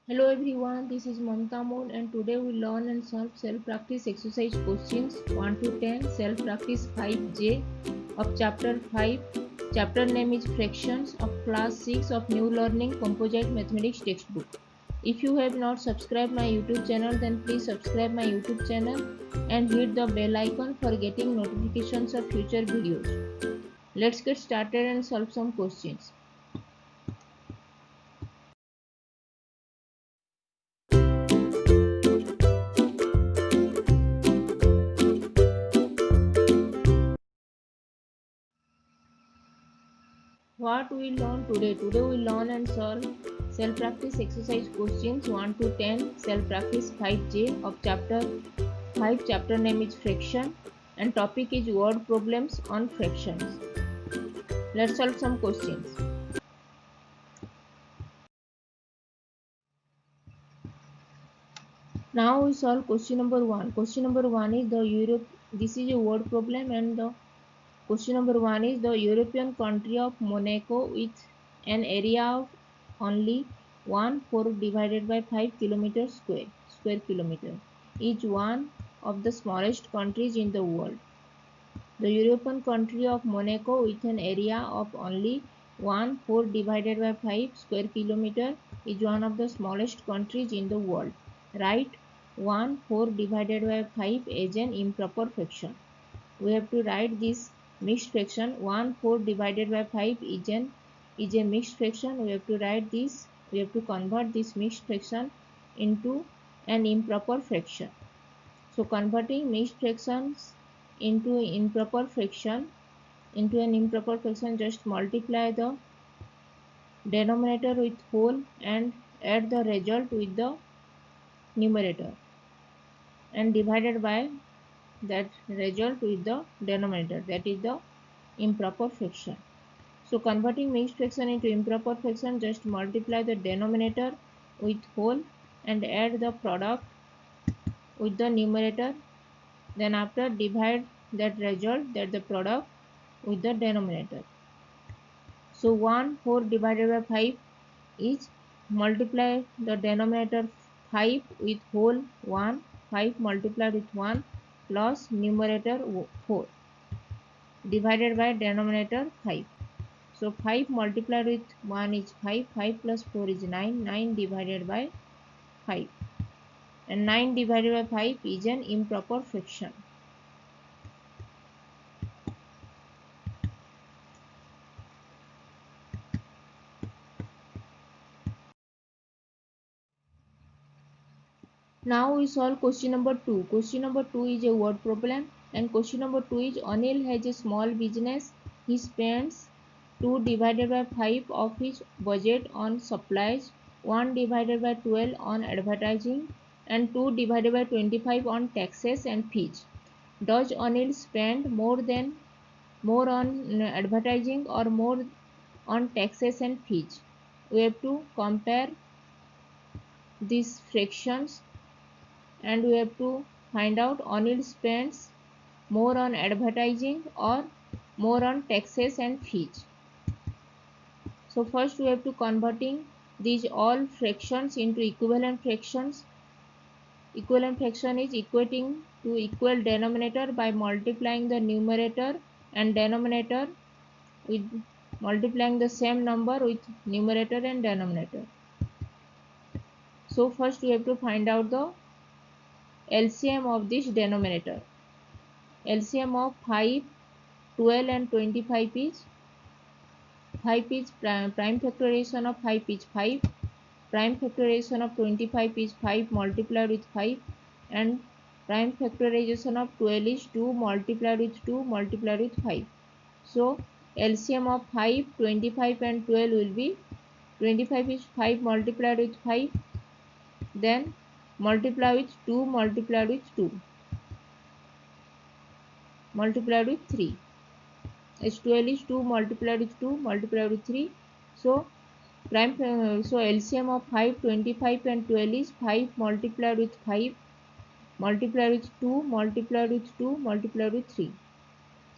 Hello everyone, this is Mamta Moon and today we learn and solve self-practice exercise questions 1 to 10 self-practice 5J of chapter 5. Chapter name is Fractions of class 6 of New Learning Composite Mathematics textbook. If you have not subscribed my YouTube channel then please subscribe my YouTube channel and hit the bell icon for getting notifications of future videos. Let's get started and solve some questions. What we learn today? Today we learn and solve self-practice exercise questions 1 to 10, self-practice 5J of chapter 5. Chapter name is fraction and topic is word problems on fractions. Let's solve some questions. Now we solve question number 1. Question number 1 is the Europe. This is a word problem and the question number 1 is the European country of Monaco with an area of only 1/4 divided by 5 kilometer square kilometer is one of the smallest countries in the world. The European country of Monaco with an area of only 1/4 divided by 5 square kilometer is one of the smallest countries in the world. Write 1/4 divided by 5 as an improper fraction. We have to write this mixed fraction. 1/4 divided by 5 is a mixed fraction. We have to write this. We have to convert this mixed fraction into an improper fraction. So converting mixed fractions into an improper fraction, just multiply the denominator with whole and add the result with the numerator and divided by that result with the denominator, that is the improper fraction. So converting mixed fraction into improper fraction, just multiply the denominator with whole and add the product with the numerator. Then after divide that result, that the product with the denominator. So 1/4 divided by 5 is multiply the denominator 5 with whole 1, 5 multiplied with 1 plus numerator 4 divided by denominator 5. So 5 multiplied with 1 is 5, 5 plus 4 is 9, 9 divided by 5. And 9 divided by 5 is an improper fraction. Now we solve question number 2. Question number 2 is a word problem and question number 2 is Anil has a small business. He spends 2 divided by 5 of his budget on supplies, 1 divided by 12 on advertising and 2 divided by 25 on taxes and fees. Does Anil spend more on advertising or more on taxes and fees? We have to compare these fractions and we have to find out Anil spends more on advertising or more on taxes and fees. So first we have to converting these all fractions into equivalent fractions. Equivalent fraction is equating to equal denominator by multiplying the numerator and denominator with multiplying the same number with numerator and denominator. So first we have to find out the LCM of this denominator. LCM of 5, 12 and 25 is 5 is prime factorization of 5 is 5, prime factorization of 25 is 5 multiplied with 5 and prime factorization of 12 is 2 multiplied with 2 multiplied with 5. So LCM of 5, 25 and 12 will be 25 is 5 multiplied with 5, then multiply with 2 multiplied with 2 multiplied with 3. H12 is 2 multiplied with 2 multiplied with 3. So so LCM of 5, 25 and 12 is 5 multiplied with 5 multiplied with 2 multiplied with 2 multiplied with 3.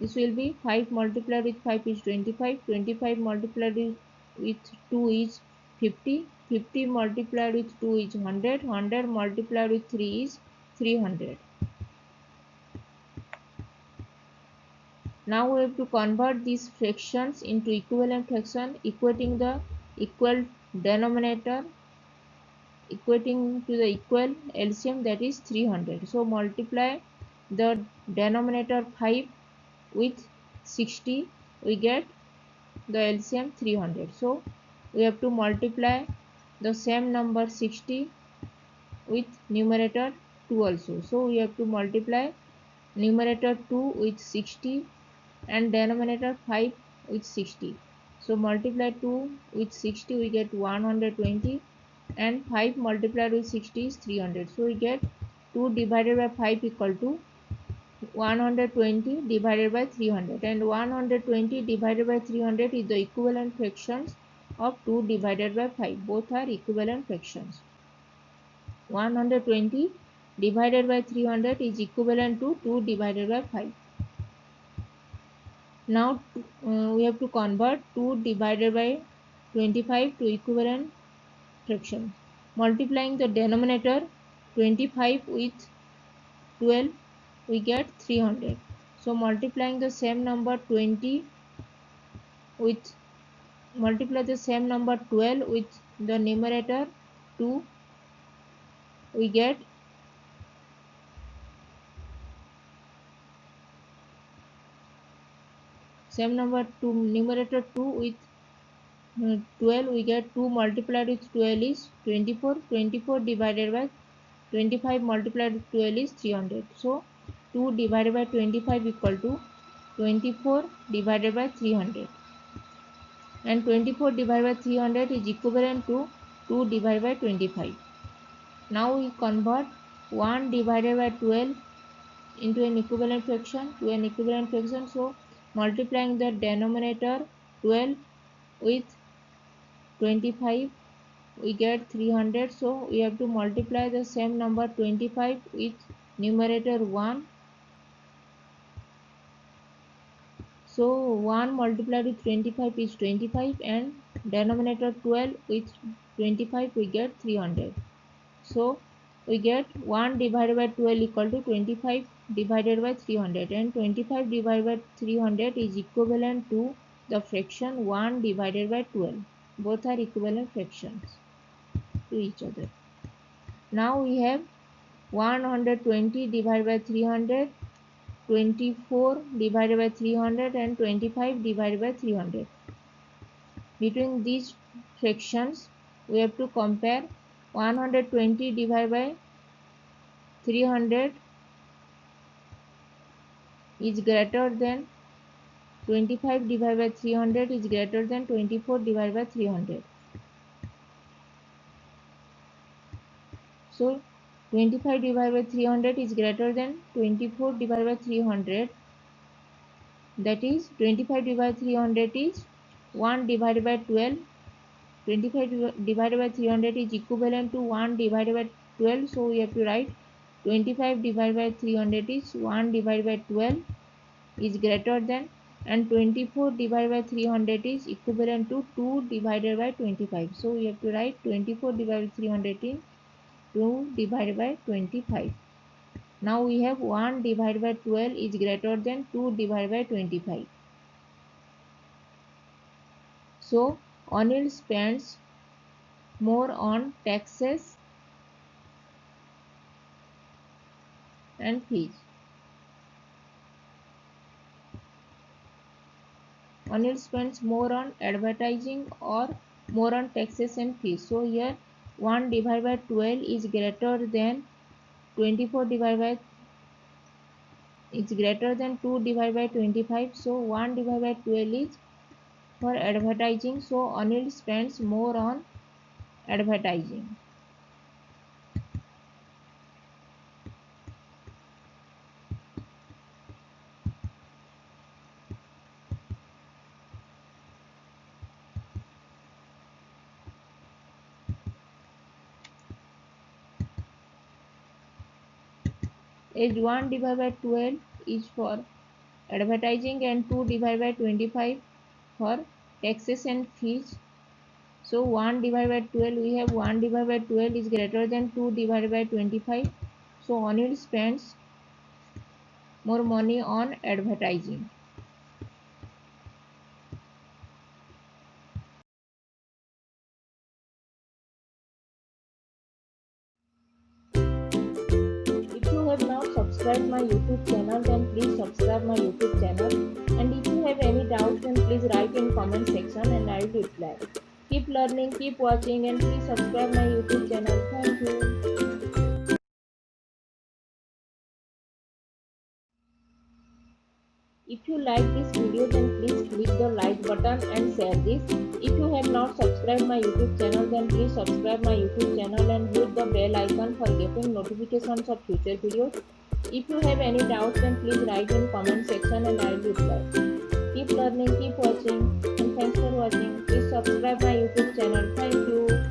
This will be 5 multiplied with 5 is 25, 25 multiplied with 2 is 50 50 multiplied with 2 is 100. 100 multiplied with 3 is 300. Now we have to convert these fractions into equivalent fraction, equating the equal denominator, equating to the equal LCM, that is 300. So multiply the denominator 5 with 60, we get the LCM 300. So we have to multiply the same number 60 with numerator 2 also. So we have to multiply numerator 2 with 60 and denominator 5 with 60. So multiply 2 with 60, we get 120, and 5 multiplied with 60 is 300. So we get 2 divided by 5 equal to 120 divided by 300, and 120 divided by 300 is the equivalent fractions of 2 divided by 5. Both are equivalent fractions. 120 divided by 300 is equivalent to 2 divided by 5. Now we have to convert 2 divided by 25 to equivalent fraction. Multiplying the denominator 25 with 12, we get 300. So multiplying the same number 20 with, multiply the same number 12 with the numerator 2, we get same number 2 numerator 2 with 12, we get 2 multiplied with 12 is 24. 24 divided by 25 multiplied with 12 is 300. So 2 divided by 25 equal to 24 divided by 300, and 24 divided by 300 is equivalent to 2 divided by 25. Now we convert 1 divided by 12 into an equivalent fraction to an equivalent fraction. So multiplying the denominator 12 with 25, we get 300. So we have to multiply the same number 25 with numerator 1. So 1 multiplied with 25 is 25, and denominator 12 with 25, we get 300. So we get 1 divided by 12 equal to 25 divided by 300, and 25 divided by 300 is equivalent to the fraction 1 divided by 12. Both are equivalent fractions to each other. Now we have 120 divided by 300, 24 divided by 300, and 25 divided by 300. Between these fractions, we have to compare 120 divided by 300 is greater than 25 divided by 300 is greater than 24 divided by 300. So 25 divided by 300 is greater than 24 divided by 300. That is 25 divided by 300 is 1 divided by 12. 25 divided by 300 is equivalent to 1 divided by 12. So we have to write 25 divided by 300 is 1 divided by 12 is greater than, and 24 divided by 300 is equivalent to 2 divided by 25. So we have to write 24 divided by 300 in 2 divided by 25. Now we have 1 divided by 12 is greater than 2 divided by 25. So Anil spends more on taxes and fees. Anil spends more on advertising or more on taxes and fees. So here 1 divided by 12 is greater than 24 divided by, it's greater than 2 divided by 25. So 1 divided by 12 is for advertising. So Anil spends more on advertising. As 1 divided by 12 is for advertising and 2 divided by 25 for taxes and fees. So 1 divided by 12, we have 1 divided by 12 is greater than 2 divided by 25. So Anil spends more money on advertising. If you have not subscribed my YouTube channel, then please subscribe my YouTube channel. And if you have any doubts, then please write in comment section and I will reply. Keep learning, keep watching, and please subscribe my YouTube channel. Thank you. If you like this video, then please click the like button and share this. If you have not subscribed my YouTube channel, then please subscribe my YouTube channel and hit the bell icon for getting notifications of future videos. If you have any doubts, then please write in comment section and I will reply. Keep learning, keep watching, and thanks for watching. Please subscribe my YouTube channel. Thank you.